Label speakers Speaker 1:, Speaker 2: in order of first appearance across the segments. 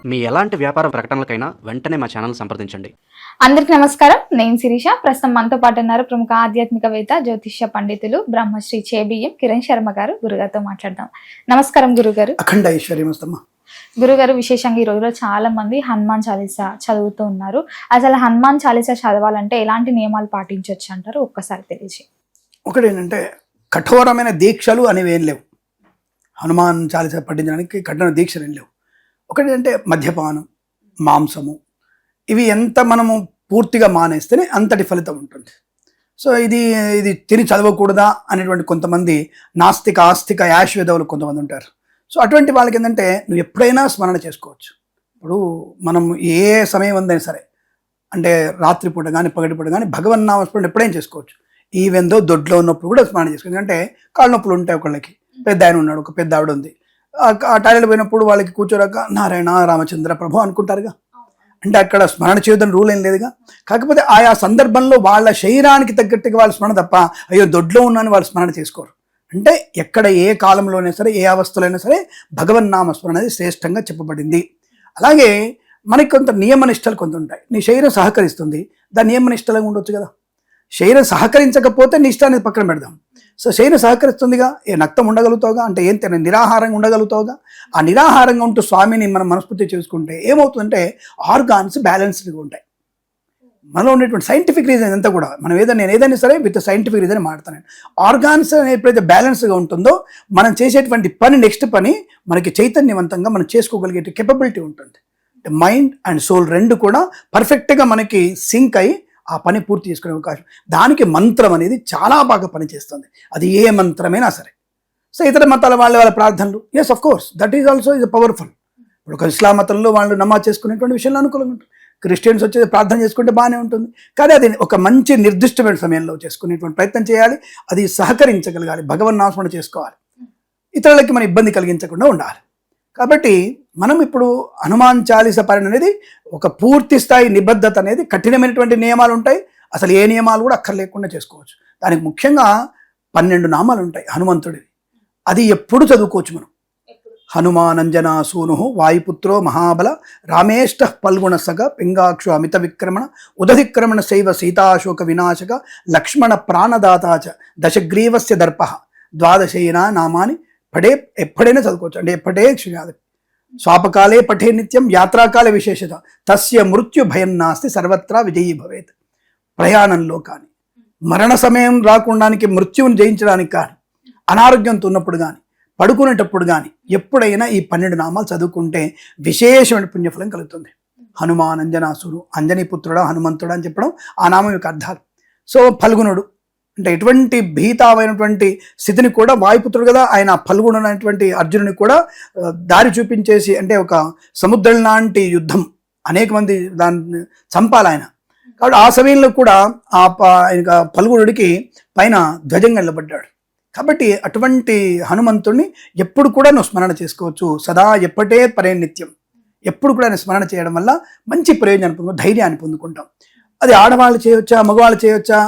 Speaker 1: మీ ఎలాంటి వ్యాపార ప్రకటనలకైనా వెంటనే మా ఛానల్ సంప్రదించండి.
Speaker 2: అందరికి నమస్కారం. నేను శిరీష. ప్రస్తుతం మనతో పాటు ఉన్నారు ప్రముఖ ఆధ్యాత్మికవేత్త, జ్యోతిష్య పండితులు బ్రహ్మశ్రీ చేబియ్యం కిరణ్ శర్మ గారు. గురుగారితో మాట్లాడదాం. నమస్కారం గురుగారు.
Speaker 3: అఖండ ఐశ్వర్యమస్తమ్మ.
Speaker 2: గురుగారు, విశేషంగా ఈ రోజులో చాలా మంది హనుమాన్ చాలీసా చదువుతూ ఉన్నారు. అసలు హనుమాన్ చాలీసా చదవాలంటే ఎలాంటి నియమాలు పాటించవచ్చు అంటారు? ఒక్కసారి తెలియజేయండి.
Speaker 3: ఒకటి ఏంటంటే, కఠోరమైన దీక్షలు అనేవి ఏం లేవు. హనుమాన్ చాలీసా పఠించడానికి కఠిన దీక్షలు ఏం లేవు. ఒకటి అంటే మద్యపానం, మాంసము, ఇవి ఎంత మనము పూర్తిగా మానేస్తేనే అంతటి ఫలితం ఉంటుంది. సో ఇది తిని చదవకూడదా అనేటువంటి కొంతమంది నాస్తిక ఆస్తిక యాశ్వేదవులు కొంతమంది ఉంటారు. సో అటువంటి వాళ్ళకి ఏంటంటే, నువ్వు ఎప్పుడైనా స్మరణ చేసుకోవచ్చు. ఇప్పుడు మనం ఏ సమయం ఉందైనా సరే, అంటే రాత్రిపూట కానీ పగటిపూట కానీ భగవన్నామస్మరణ ఎప్పుడైనా చేసుకోవచ్చు. ఈవెందో దొడ్లో ఉన్నప్పుడు కూడా స్మరణ చేసుకోవచ్చు. ఎందుకంటే కాళ్ళ నొప్పులు ఉంటాయి. ఒకళ్ళకి పెద్ద ఆయన ఉన్నాడు, ఒక పెద్ద ఆవిడ ఉంది, ఆ టాయిలెట్ పోయినప్పుడు వాళ్ళకి కూర్చోరాక నారాయణ రామచంద్ర ప్రభు అనుకుంటారుగా. అంటే అక్కడ స్మరణ చేయొద్దని రూల్ ఏం లేదుగా. కాకపోతే ఆయా సందర్భంలో వాళ్ళ శరీరానికి తగ్గట్టుగా వాళ్ళ స్మరణ తప్ప, అయ్యో దొడ్లో ఉన్నాను వాళ్ళు స్మరణ చేసుకోరు. అంటే ఎక్కడ ఏ కాలంలోనే సరే, ఏ అవస్థలో అయినా సరే భగవన్నామ స్మరణ అనేది శ్రేష్టంగా చెప్పబడింది. అలాగే మనకి కొంత నియమనిష్టలు కొంత ఉంటాయి. నీ శరీరం సహకరిస్తుంది, దాని నియమనిష్టలుగా ఉండొచ్చు కదా. శరీరం సహకరించకపోతే నీ ఇష్టాన్ని పక్కన పెడదాం. సో శరీరం సహకరిస్తుందిగా, ఏ నక్తం ఉండగలుగుతావుగా, అంటే ఏం తిన నిరాహారంగా ఉండగలుగుతావుగా. ఆ నిరాహారంగా ఉంటూ స్వామిని మనం మనస్ఫూర్తి చేసుకుంటే ఏమవుతుందంటే, ఆర్గాన్స్ బ్యాలెన్స్డ్గా ఉంటాయి. మనలో ఉండేటువంటి సైంటిఫిక్ రీజన్ అంతా కూడా, నేను ఏదైనా సరే విత్ సైంటిఫిక్ రీజన్ మాట్లాడతాను. ఆర్గాన్స్ ఎప్పుడైతే బ్యాలెన్స్గా ఉంటుందో, మనం చేసేటువంటి నెక్స్ట్ పని మనకి చైతన్యవంతంగా మనం చేసుకోగలిగే కెపబిలిటీ ఉంటుంది. మైండ్ అండ్ సోల్ రెండు కూడా పర్ఫెక్ట్గా మనకి సింక్ అయ్యి ఆ పని పూర్తి చేసుకునే అవకాశం. దానికి మంత్రం అనేది చాలా బాగా పనిచేస్తుంది. అది ఏ మంత్రమైనా సరే. సో ఇతర మతాల వాళ్ళ ప్రార్థనలు, yes of course, that is also is powerful. ఇప్పుడు ఒక ఇస్లాం మతంలో వాళ్ళు నమాజ్ చేసుకునేటువంటి విషయంలో అనుకూలంగా ఉంటుంది. క్రిస్టియన్స్ వచ్చేది ప్రార్థన చేసుకుంటే బాగానే ఉంటుంది. కానీ అది ఒక మంచి నిర్దిష్టమైన సమయంలో చేసుకునేటువంటి ప్రయత్నం చేయాలి. అది సహకరించగలగాలి, భగవన్నామస్మరణ చేసుకోవాలి, ఇతరులకి మన ఇబ్బంది కలిగించకుండా ఉండాలి. కాబట్టి మనం ఇప్పుడు హనుమాన్ చాలీసా పారాయణ అనేది ఒక పూర్తి స్థాయి నిబద్ధత అనేది, కఠినమైనటువంటి నియమాలు ఉంటాయి. అసలు ఏ నియమాలు కూడా అక్కర్లేకుండా చేసుకోవచ్చు. దానికి ముఖ్యంగా 12 నామాలు ఉంటాయి హనుమంతుడివి. అది ఎప్పుడు చదువుకోవచ్చు మనం. హనుమానంజనా సూను వాయుపుత్రో మహాబల రామేష్ట పల్గుణ సగ పింగాక్షు అమిత విక్రమణ ఉదధిక్రమణ శైవ సీతాశోక వినాశక లక్ష్మణ ప్రాణదాతాచ దశగ్రీవస్య దర్ప ద్వాదశైనా నామాని పడే ఎప్పుడైనా చదువుకోవచ్చు. అంటే ఎప్పుడే కాదు, స్వాపకాలే పఠే నిత్యం యాత్రాకాలే విశేషత తస్య మృత్యు భయం నాస్తి సర్వత్రా విజయీ భవేత్. ప్రయాణంలో కానీ, మరణ సమయం రాకుండానికి, మృత్యువుని జయించడానికి కానీ, అనారోగ్యంతో ఉన్నప్పుడు కానీ, పడుకునేటప్పుడు కానీ ఎప్పుడైనా ఈ 12 నామాలు చదువుకుంటే విశేషమైన పుణ్యఫలం కలుగుతుంది. హనుమాన్ అంజనాసురు, అంజనీ పుత్రుడా హనుమంతుడా అని చెప్పడం ఆ నామం యొక్క అర్థాలు. సో ఫల్గుణుడు అంటే ఎటువంటి భీతావైనటువంటి స్థితిని కూడా, వాయుపుత్రుడు కదా ఆయన, ఫల్గుణుడు అనేటువంటి అర్జునుని కూడా దారి చూపించేసి, అంటే ఒక సముద్రం లాంటి యుద్ధం, అనేక మంది దాన్ని చంపాలి ఆయన. కాబట్టి ఆ సమయంలో కూడా ఆ ఫల్గుణుడికి పైన ధ్వజంగా నిలబడ్డాడు. కాబట్టి అటువంటి హనుమంతుడిని ఎప్పుడు కూడా నువ్వు స్మరణ చేసుకోవచ్చు. సదా ఎప్పటే పరే నిత్యం, ఎప్పుడు కూడా ఆయన స్మరణ చేయడం వల్ల మంచి ప్రయోజనం పొందుకుంటాం, ధైర్యాన్ని పొందుకుంటాం. అది ఆడవాళ్ళు చేయొచ్చా, మగవాళ్ళు చేయొచ్చా,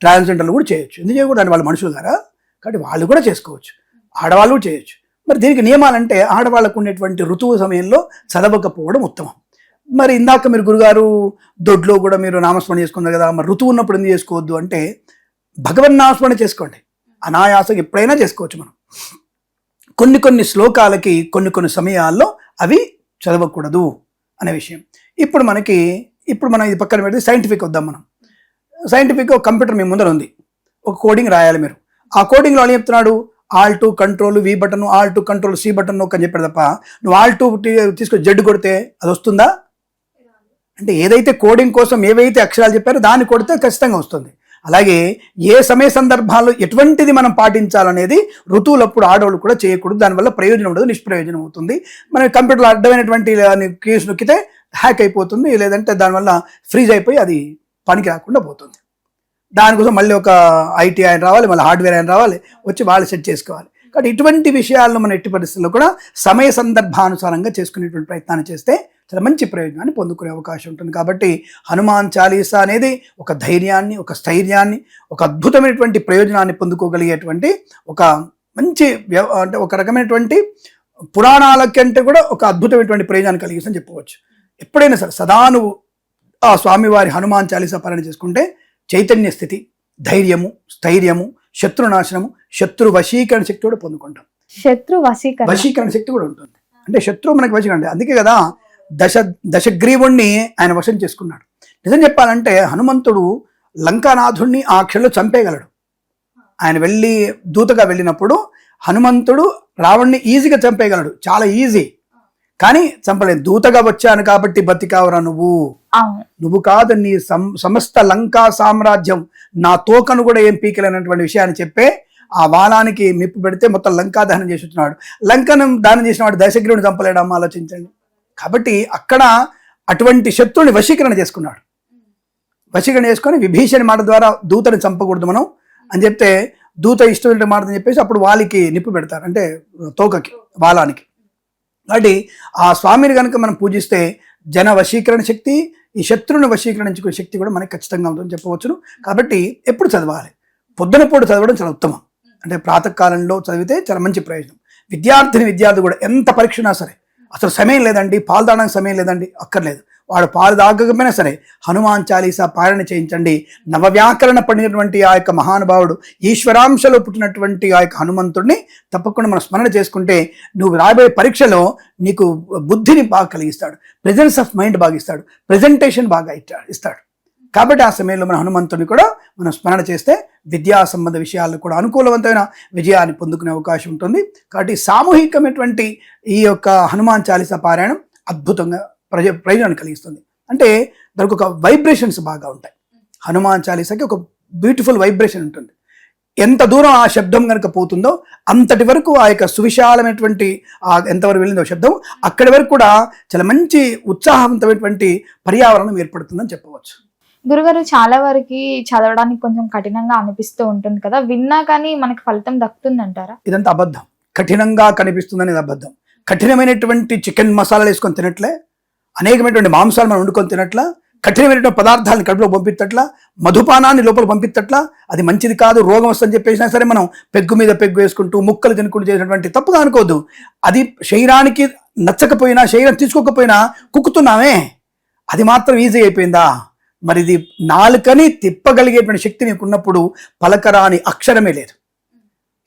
Speaker 3: ట్రాన్స్జెండర్లు కూడా చేయొచ్చు. ఎందుకు చేయకూడదు అంటే వాళ్ళు మనుషులు కదా, కాబట్టి వాళ్ళు కూడా చేసుకోవచ్చు, ఆడవాళ్ళు కూడా చేయొచ్చు. మరి దీనికి నియమాలంటే, ఆడవాళ్ళకు ఉండేటువంటి ఋతువు సమయంలో చదవకపోవడం ఉత్తమం. మరి ఇందాక మీరు గురుగారు దొడ్లో కూడా మీరు నామస్మరణ చేసుకున్నారు కదా, మరి ఋతువు ఉన్నప్పుడు ఎందుకు చేసుకోవద్దు అంటే, భగవన్నామస్మరణ చేసుకోండి, అనాయాసం ఎప్పుడైనా చేసుకోవచ్చు. మనం కొన్ని శ్లోకాలకి కొన్ని సమయాల్లో అవి చదవకూడదు అనే విషయం. ఇప్పుడు మనం ఇది పక్కన పెడితే సైంటిఫిక్ వద్దాం. మనం సైంటిఫిక్ ఒక కంప్యూటర్ మీ ముందర ఉంది, ఒక కోడింగ్ రాయాలి మీరు. ఆ కోడింగ్లో అని చెప్తున్నాడు, ఆల్2 కంట్రోల్ వి బటన్, ఆల్2 కంట్రోల్ సి బటన్ నొక్కని చెప్పాడు తప్ప, నువ్వు ఆల్2 తీసుకొని జెడ్ కొడితే అది వస్తుందా? అంటే ఏదైతే కోడింగ్ కోసం ఏవైతే అక్షరాలు చెప్పారో దాన్ని కొడితే ఖచ్చితంగా వస్తుంది. అలాగే ఏ సమయ సందర్భాల్లో ఎటువంటిది మనం పాటించాలనేది ఋతువులప్పుడు ఆడవాళ్ళు కూడా చేయకూడదు. దానివల్ల ప్రయోజనం ఉండదు, నిష్ప్రయోజనం అవుతుంది. మన కంప్యూటర్లో అడ్డమైనటువంటి కేసు నొక్కితే హ్యాక్ అయిపోతుంది, లేదంటే దానివల్ల ఫ్రీజ్ అయిపోయి అది పనికి రాకుండా పోతుంది. దానికోసం మళ్ళీ ఒక ఐటీ ఆయన రావాలి, మళ్ళీ హార్డ్వేర్ ఆయన రావాలి, వచ్చి వాళ్ళు సెట్ చేసుకోవాలి. కాబట్టి ఇటువంటి విషయాలను మనం ఎట్టి పరిస్థితుల్లో కూడా సమయ సందర్భానుసారంగా చేసుకునేటువంటి ప్రయత్నాన్ని చేస్తే చాలా మంచి ప్రయోజనాన్ని పొందుకునే అవకాశం ఉంటుంది. కాబట్టి హనుమాన్ చాలీసా అనేది ఒక ధైర్యాన్ని, ఒక స్థైర్యాన్ని, ఒక అద్భుతమైనటువంటి ప్రయోజనాన్ని పొందుకోగలిగేటువంటి ఒక మంచి, అంటే ఒక రకమైనటువంటి పురాణాల కంటే కూడా ఒక అద్భుతమైనటువంటి ప్రయోజనాన్ని కలిగిస్తుందని చెప్పవచ్చు. ఎప్పుడైనా సరే సదా నువ్వు ఆ స్వామివారి హనుమాన్ చాలీసా పారాయణ చేసుకుంటే చైతన్య స్థితి, ధైర్యము, స్థైర్యము, శత్రునాశనము, శత్రు వశీకరణ శక్తి కూడా పొందుకుంటాం.
Speaker 2: శత్రు వశీకరణ
Speaker 3: శక్తి కూడా ఉంటుంది. అంటే శత్రువు మనకి వశీకరణ. అందుకే కదా దశగ్రీవుణ్ణి ఆయన వశం చేసుకున్నాడు. నిజం చెప్పాలంటే హనుమంతుడు లంకానాథుణ్ణి ఆ క్షణంలో చంపేయగలడు. ఆయన వెళ్ళి దూతగా వెళ్ళినప్పుడు హనుమంతుడు రావణ్ణి ఈజీగా చంపేయగలడు, చాలా ఈజీ. కానీ చంపలేదు. దూతగా వచ్చాను కాబట్టి బతికావురా నువ్వు కాదు, నీ సమస్త లంకా సామ్రాజ్యం నా తోకను కూడా ఏం పీకలేనటువంటి విషయాన్ని చెప్పే ఆ వాలానికి నిప్పు పెడితే మొత్తం లంకా దహనం చేసి వచ్చినాడు. లంకను దానం చేసిన వాడు దశగ్రీవుని చంపలేడమ్మా, ఆలోచించండి. కాబట్టి అక్కడ అటువంటి శత్రువుని వశీకరణ చేసుకున్నాడు. వశీకరణ చేసుకొని విభీషణి మాట ద్వారా దూతని చంపకూడదు మనం అని చెప్తే దూత ఇష్టమైన మాట అని చెప్పేసి అప్పుడు వాళ్ళకి నిప్పు పెడతారు, అంటే తోకకి, వాలానికి. కాబట్టి ఆ స్వామిని కనుక మనం పూజిస్తే జన వశీకరణ శక్తి, ఈ శత్రువుని వశీకరించుకునే శక్తి కూడా మనకి ఖచ్చితంగా ఉంటుందని చెప్పవచ్చును. కాబట్టి ఎప్పుడు చదవాలి? పొద్దున పూట చదవడం చాలా ఉత్తమం. అంటే ప్రాతకాలంలో చదివితే చాలా మంచి ప్రయోజనం. విద్యార్థి కూడా ఎంత పరీక్ష ఉన్నా సరే, అసలు సమయం లేదండి, పాలు తాగడానికి సమయం లేదండి, అక్కర్లేదు, వాడు పాలు తాగకపోయినా సరే హనుమాన్ చాలీసా పారాయణ చేయించండి. నవవ్యాకరణ పడినటువంటి ఆ యొక్క మహానుభావుడు, ఈశ్వరాంశలో పుట్టినటువంటి ఆ యొక్క హనుమంతుడిని తప్పకుండా మనం స్మరణ చేసుకుంటే నువ్వు రాబోయే పరీక్షలో నీకు బుద్ధిని బాగా కలిగిస్తాడు, ప్రెజెన్స్ ఆఫ్ మైండ్ బాగా ఇస్తాడు, ప్రెజెంటేషన్ బాగా ఇస్తాడు. కాబట్టి ఆ సమయంలో మన హనుమంతుడిని కూడా మనం స్మరణ చేస్తే విద్యా సంబంధ విషయాల్లో కూడా అనుకూలవంతమైన విజయాన్ని పొందుకునే అవకాశం ఉంటుంది. కాబట్టి సామూహికమైనటువంటి ఈ యొక్క హనుమాన్ చాలీసా పారాయణం అద్భుతంగా ప్రయోజనాన్ని కలిగిస్తుంది. అంటే దానికి ఒక వైబ్రేషన్స్ బాగా ఉంటాయి. హనుమాన్ చాలీసాకి ఒక బ్యూటిఫుల్ వైబ్రేషన్ ఉంటుంది. ఎంత దూరం ఆ శబ్దం కనుక పోతుందో అంతటి వరకు ఆ యొక్క సువిశాలమైనటువంటి ఎంతవరకు వెళ్ళిందో శబ్దం, అక్కడి వరకు కూడా చాలా మంచి ఉత్సాహవంతమైనటువంటి పర్యావరణం ఏర్పడుతుందని చెప్పవచ్చు.
Speaker 2: గురుగారు, చాలా వరకు చదవడానికి కొంచెం కఠినంగా అనిపిస్తూ ఉంటుంది కదా, విన్నా కానీ మనకి ఫలితం దక్కుతుందంటారా? ఇదంతా
Speaker 3: అబద్ధం. కఠినంగా కనిపిస్తుంది అనేది అబద్ధం. కఠినమైనటువంటి చికెన్ మసాలాలు వేసుకొని తినట్లే, అనేకమైనటువంటి మాంసాలు మనం వండుకొని తినట్లా, కఠినమైనటువంటి పదార్థాలను కడుపులో పంపించట్లా, మధుపానాన్ని లోపల పంపించట్లా, అది మంచిది కాదు, రోగం వస్తుందని చెప్పేసినా సరే మనం పెగ్గు మీద పెగ్గు వేసుకుంటూ ముక్కలు తినుకుంటూ చేసినటువంటి తప్పుగా అనుకోవద్దు. అది శరీరానికి నచ్చకపోయినా, శరీరం తీసుకోకపోయినా కుక్కుతున్నామే, అది మాత్రం ఈజీ అయిపోయిందా? మరి ఇది నాలుకని తిప్పగలిగేటువంటి శక్తి నీకు ఉన్నప్పుడు పలకరాని అక్షరమే లేదు.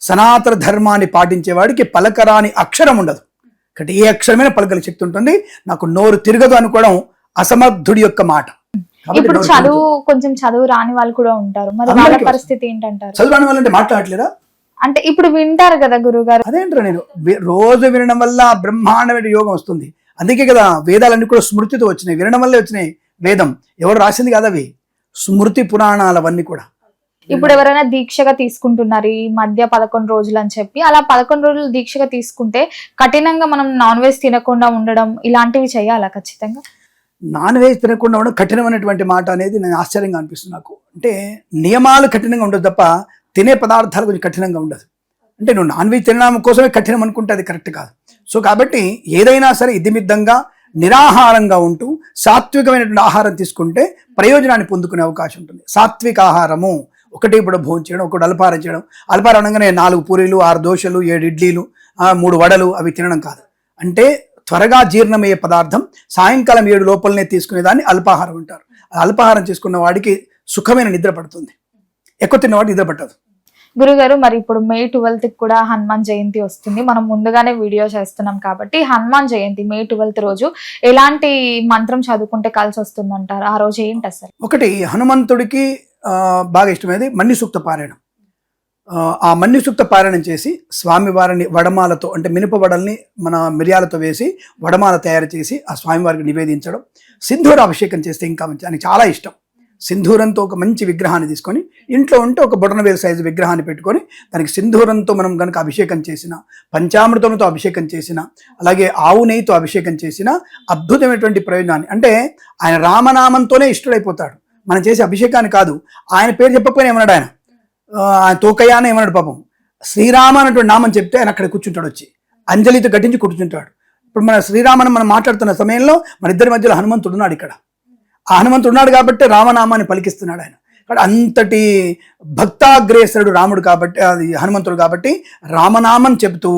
Speaker 3: సనాతన ధర్మాన్ని పాటించేవాడికి పలకరాని అక్షరం ఉండదు. కాబట్టి ఏ అక్షరమైన పలకల శక్తి ఉంటుంది. నాకు నోరు తిరగదు అనుకోవడం అసమర్థుడి యొక్క మాట.
Speaker 2: ఇప్పుడు కొంచెం చదువు రాని వాళ్ళు కూడా ఉంటారు, మరి వాళ్ళ పరిస్థితి ఏంటంటారు?
Speaker 3: చదువు రాని వాళ్ళంటే మాట్లాడలేరా?
Speaker 2: అంటే ఇప్పుడు వింటారు కదా గురుగారు.
Speaker 3: అదేంటారు, నేను రోజు వినడం వల్ల బ్రహ్మాండమైన యోగం వస్తుంది. అందుకే కదా వేదాలన్నీ కూడా స్మృతితో వచ్చినాయి, వినడం వల్లే వచ్చినాయి. వేదం ఎవరు రాసింది కదా, అవి స్మృతి పురాణాలు అవన్నీ కూడా.
Speaker 2: ఇప్పుడు ఎవరైనా దీక్షగా తీసుకుంటున్నారు ఈ మధ్య 11 రోజులు అని చెప్పి, అలా 11 రోజులు దీక్షగా తీసుకుంటే కఠినంగా మనం నాన్ వెజ్ తినకుండా ఉండడం ఇలాంటివి చేయాలా? ఖచ్చితంగా
Speaker 3: నాన్ వెజ్ తినకుండా ఉండడం కఠినమైనటువంటి మాట అనేది నేను ఆశ్చర్యంగా అనిపిస్తుంది నాకు. అంటే నియమాలు కఠినంగా ఉండదు తప్ప తినే పదార్థాలు కొంచెం కఠినంగా ఉండదు. అంటే నువ్వు నాన్ వెజ్ తినడం కోసమే కఠినం అనుకుంటే అది కరెక్ట్ కాదు. సో కాబట్టి ఏదైనా సరే ఇదిమిద్దంగా నిరాహారంగా ఉంటూ సాత్వికమైనటువంటి ఆహారం తీసుకుంటే ప్రయోజనాన్ని పొందుకునే అవకాశం ఉంటుంది. సాత్విక ఆహారము ఒకటి ఇప్పుడు భోజనం చేయడం, ఒకటి అల్పాహారం చేయడం. అల్పాహారం అనగానే 4 పూరీలు, 6 దోశలు, 7 ఇడ్లీలు, 3 వడలు అవి తినడం కాదు. అంటే త్వరగా జీర్ణమయ్యే పదార్థం సాయంకాలం 7 లోపలనే తీసుకునేదాన్ని అల్పాహారం అంటారు. అల్పాహారం చేసుకున్న వాడికి సుఖమైన నిద్ర పడుతుంది, ఎక్కువ తిన్నవాడు నిద్ర పట్టదు.
Speaker 2: గురుగారు, మరి ఇప్పుడు May 12th కూడా హనుమాన్ జయంతి వస్తుంది. మనం ముందుగానే వీడియో చేస్తున్నాం కాబట్టి హనుమాన్ జయంతి May 12th రోజు ఎలాంటి మంత్రం చదువుకుంటే కలిసి వస్తుంది అంటారు? ఆ రోజు ఏంటి అసలు?
Speaker 3: ఒకటి, హనుమంతుడికి బాగా ఇష్టమైనది మన్ని సూక్త పారాయణం. ఆ మన్ని సూక్త పారాయణం చేసి స్వామివారిని వడమాలతో, అంటే మినప వడల్ని మన మిరియాలతో వేసి వడమాల తయారు చేసి ఆ స్వామివారికి నివేదించడం. సింధూర అభిషేకం చేస్తే ఇంకా మంచి, ఆయనకి చాలా ఇష్టం. సింధూరంతో ఒక మంచి విగ్రహాన్ని తీసుకొని ఇంట్లో ఉంటే ఒక బొటనవేలు సైజు విగ్రహాన్ని పెట్టుకొని దానికి సింధూరంతో మనం కనుక అభిషేకం చేసిన, పంచామృతంతో అభిషేకం చేసిన, అలాగే ఆవు నెయ్యితో అభిషేకం చేసిన అద్భుతమైనటువంటి ప్రయోజనాన్ని, అంటే ఆయన రామనామంతోనే ఇష్టడైపోతాడు. మనం చేసే అభిషేకాన్ని కాదు, ఆయన పేరు చెప్పకపోయినా ఏమన్నాడు, ఆయన తోకయ్య అని ఏమన్నాడు పాపం. శ్రీరామ అన్నటువంటి నామం చెప్తే ఆయన అక్కడ కూర్చుంటాడు, వచ్చి అంజలితో గట్టించి కూర్చుంటాడు. ఇప్పుడు మన శ్రీరామని మనం మాట్లాడుతున్న సమయంలో మన ఇద్దరి మధ్యలో హనుమంతుడు ఉన్నాడు. ఇక్కడ ఆ హనుమంతుడు ఉన్నాడు కాబట్టి రామనామాన్ని పలికిస్తున్నాడు ఆయన. కాబట్టి అంతటి భక్తాగ్రేసరుడు రాముడు కాబట్టి, అది హనుమంతుడు కాబట్టి రామనామం చెప్తూ,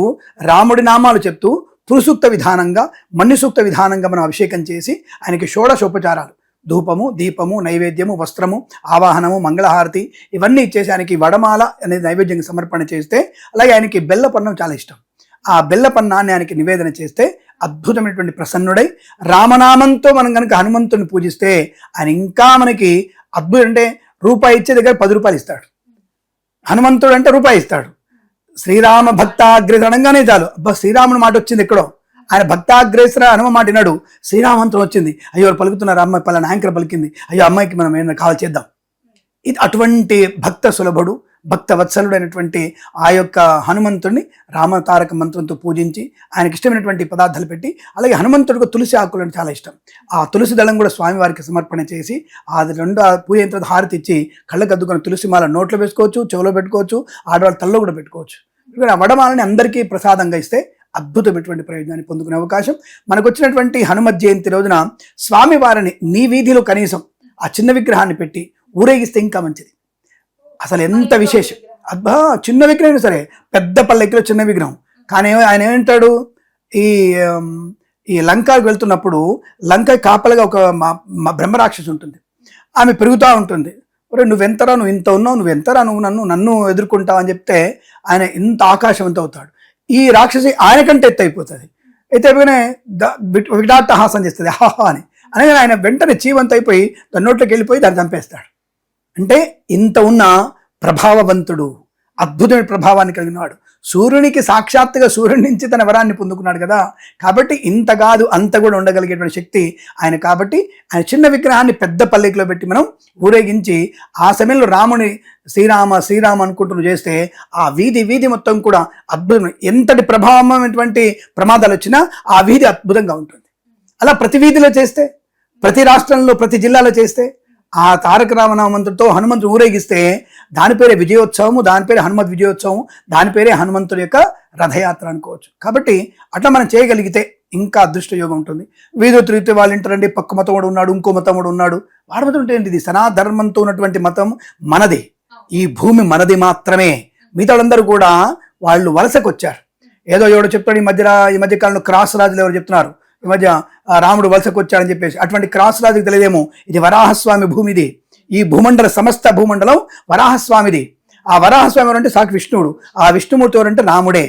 Speaker 3: రాముడి నామాలు చెప్తూ పురుసూక్త విధానంగా, మన్యుసూక్త విధానంగా మనం అభిషేకం చేసి ఆయనకి షోడశోపచారాలు, ధూపము, దీపము, నైవేద్యము, వస్త్రము, ఆవాహనము, మంగళహారతి ఇవన్నీ ఇచ్చేసి ఆయనకి వడమాల అనేది నైవేద్యంగా సమర్పణ చేస్తే, అలాగే ఆయనకి బెల్లపన్నం చాలా ఇష్టం. ఆ బెల్లపన్నాన్ని ఆయనకి నివేదన చేస్తే అద్భుతమైనటువంటి ప్రసన్నుడై, రామనామంతో మనం కనుక హనుమంతుని పూజిస్తే ఆయన ఇంకా మనకి అద్భుతం. అంటే రూపాయి ఇచ్చే దగ్గర 10 రూపాయలు ఇస్తాడు. హనుమంతుడు అంటే రూపాయి ఇస్తాడు. శ్రీరామ భక్తాగ్రేసర అనగానే చాలు, అబ్బా శ్రీరాముని మాట వచ్చింది ఎక్కడో, ఆయన భక్తాగ్రేసర హనుమ మాట విన్నాడు, శ్రీరామంతం వచ్చింది, అయ్యో ఎవరు పలుకుతున్నారు, అమ్మాయి పలానా యాంకర్ పలికింది, అయ్యో అమ్మాయికి మనం ఏమైనా కాల్ చేద్దాం. ఇది అటువంటి భక్త సులభుడు, భక్త వత్సలుడైనటువంటి ఆ యొక్క హనుమంతుడిని రామతారక మంత్రంతో పూజించి ఆయనకి ఇష్టమైనటువంటి పదార్థాలు పెట్టి, అలాగే హనుమంతుడికి తులసి ఆకులు అంటే చాలా ఇష్టం, ఆ తులసి దళం కూడా స్వామివారికి సమర్పణ చేసి అది రెండు పూజ అయిన తర్వాత హారతి ఇచ్చి కళ్ళకు అద్దుకొని తులసి మాల నోట్లో వేసుకోవచ్చు, చెవులో పెట్టుకోవచ్చు, ఆడవాళ్ళ తల్లో కూడా పెట్టుకోవచ్చు. ఆ వడమాలని అందరికీ ప్రసాదంగా ఇస్తే అద్భుతమైనటువంటి ప్రయోజనాన్ని పొందుకునే అవకాశం మనకు వచ్చినటువంటి హనుమత్ జయంతి రోజున స్వామివారిని నీ వీధిలో కనీసం ఆ చిన్న విగ్రహాన్ని పెట్టి ఊరేగిస్తే ఇంకా మంచిది. అసలు ఎంత విశేషం, అబ్బా చిన్న విగ్రహం సరే, పెద్ద పల్లెకిలో చిన్న విగ్రహం. కానీ ఆయన ఏమంటాడు, ఈ లంకకు వెళ్తున్నప్పుడు లంక కాపలుగా ఒక బ్రహ్మరాక్షసి ఉంటుంది, ఆమె పెరుగుతూ ఉంటుంది. ఒరే నువ్వెంతరా, నువ్వు ఇంత ఉన్నావు, నువ్వెంతరా, నువ్వు నన్ను ఎదుర్కొంటావు అని చెప్తే ఆయన ఇంత ఆకాశవంతం అవుతాడు. ఈ రాక్షసి ఆయన కంటే ఎత్తు అయిపోతుంది. అయితే వికటాట్టహాసం చేస్తుంది, హాహా అని అనగా ఆయన వెంటనే చీవంత అయిపోయి దాని నోట్లోకి వెళ్ళిపోయి దాన్ని చంపేస్తాడు. అంటే ఇంత ఉన్న ప్రభావవంతుడు, అద్భుతమైన ప్రభావాన్ని కలిగినవాడు, సూర్యునికి సాక్షాత్తుగా సూర్యుడి నుంచి తన వరాన్ని పొందుకున్నాడు కదా. కాబట్టి ఇంత కాదు అంత కూడా ఉండగలిగేటువంటి శక్తి ఆయన. కాబట్టి ఆయన చిన్న విగ్రహాన్ని పెద్ద పల్లెకిలో పెట్టి మనం ఊరేగించి ఆ సమయంలో రాముని శ్రీరామ శ్రీరామ అనుకుంటూ చేస్తే ఆ వీధి మొత్తం కూడా అద్భుతం. ఎంతటి ప్రభావమైనటువంటి ప్రమాదాలు వచ్చినా ఆ వీధి అద్భుతంగా ఉంటుంది. అలా ప్రతి వీధిలో చేస్తే, ప్రతి రాష్ట్రంలో ప్రతి జిల్లాలో చేస్తే, ఆ తారక రామనామంతుడితో హనుమంతుడు ఊరేగిస్తే దాని పేరే విజయోత్సవము, దాని పేరే హనుమత్ విజయోత్సవం, దాని పేరే హనుమంతుడి యొక్క రథయాత్ర అనుకోవచ్చు. కాబట్టి అట్లా మనం చేయగలిగితే ఇంకా అదృష్ట యోగం ఉంటుంది. వీధి తిరిగితే వాళ్ళు ఇంటారండి, పక్క మతం కూడా ఉన్నాడు, ఇంకో మతం కూడా ఉన్నాడు. వాడి మతం అంటే ఏంటిది? సనాధర్మంతో ఉన్నటువంటి మతం మనది, ఈ భూమి మనది మాత్రమే. మిగతా వాళ్ళందరూ కూడా వాళ్ళు వలసకు వచ్చారు. ఏదో ఎవడో చెప్తాడు, ఈ మధ్య కాలంలో క్రాస్ రాజులు ఎవరు చెప్తున్నారు, ఈ మధ్య రాముడు వలసకు వచ్చాడని చెప్పేసి. అటువంటి క్రాస్ రాజుకి తెలియదేమో, ఇది వరాహస్వామి భూమిది. ఈ భూమండల సమస్త భూమండలం వరాహస్వామిది. ఆ వరాహస్వామి ఎవరంటే సాక్షి విష్ణువుడు. ఆ విష్ణుమూర్తి ఎవరంటే రాముడే.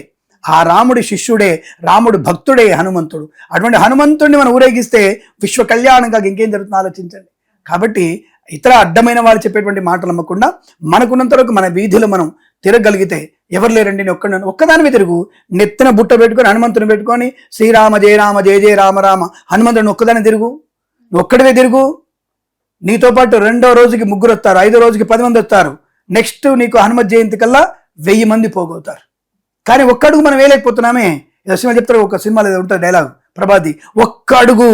Speaker 3: ఆ రాముడి శిష్యుడే, రాముడు భక్తుడే హనుమంతుడు. అటువంటి హనుమంతుడిని మనం ఊరేగిస్తే విశ్వ కళ్యాణంగా ఇంకేం జరుగుతుందో ఆలోచించండి. కాబట్టి ఇతర అడ్డమైన వాళ్ళు చెప్పేటువంటి మాటలు నమ్మకుండా మనకున్నంత వరకు మన వీధిలో మనం తిరగలిగితే, ఎవరు లేరండి నేను ఒక్కదానివి తిరుగు, నెత్తిన బుట్ట పెట్టుకొని హనుమంతుని పెట్టుకొని శ్రీరామ జయ రామ జయ జయ రామ రామ హనుమంతుడిని ఒక్కదాన్ని తిరుగు, నువ్వు ఒక్కడివే తిరుగు. నీతో పాటు 2వ రోజుకి 3 వస్తారు, 5వ రోజుకి 10 మంది వస్తారు. నెక్స్ట్ నీకు హనుమత్ జయంతి కల్లా 1000 మంది పోగవుతారు. కానీ ఒక్కడుగు మనం వేయలేకపోతున్నామే. సినిమా చెప్తారు, ఒక సినిమాలో ఉంటుంది డైలాగ్ ప్రభాతి, ఒక్క అడుగు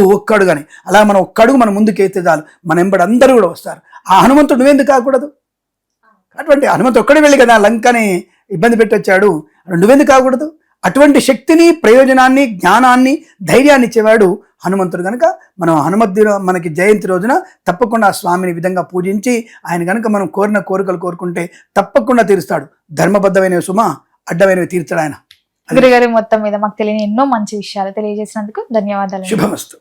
Speaker 3: అని. అలా మనం ఒక్కడుగు మనం ముందుకు ఎత్తే చాలు, మన ఎంబడి అందరూ కూడా వస్తారు. ఆ హనుమంతుడు నువ్వెందుకు కాకూడదు? అటువంటి హనుమంతుడు ఒక్కడే వెళ్ళి కదా లంకని ఇబ్బంది పెట్టొచ్చాడు, నువ్వెందుకు కాకూడదు? అటువంటి శక్తిని, ప్రయోజనాన్ని, జ్ఞానాన్ని, ధైర్యాన్ని ఇచ్చేవాడు హనుమంతుడు. కనుక మనం హనుమత్ మనకి జయంతి రోజున తప్పకుండా ఆ స్వామిని విధంగా పూజించి ఆయన కనుక మనం కోరిన కోరికలు కోరుకుంటే తప్పకుండా తీరుస్తాడు. ధర్మబద్ధమైన సుమ, అడ్డమైనవి తీర్చాడు ఆయన.
Speaker 2: గురుగారి మొత్తం మీద మాకు తెలియని ఎన్నో మంచి విషయాలు తెలియజేసినందుకు ధన్యవాదాలు.
Speaker 3: శుభమస్తు.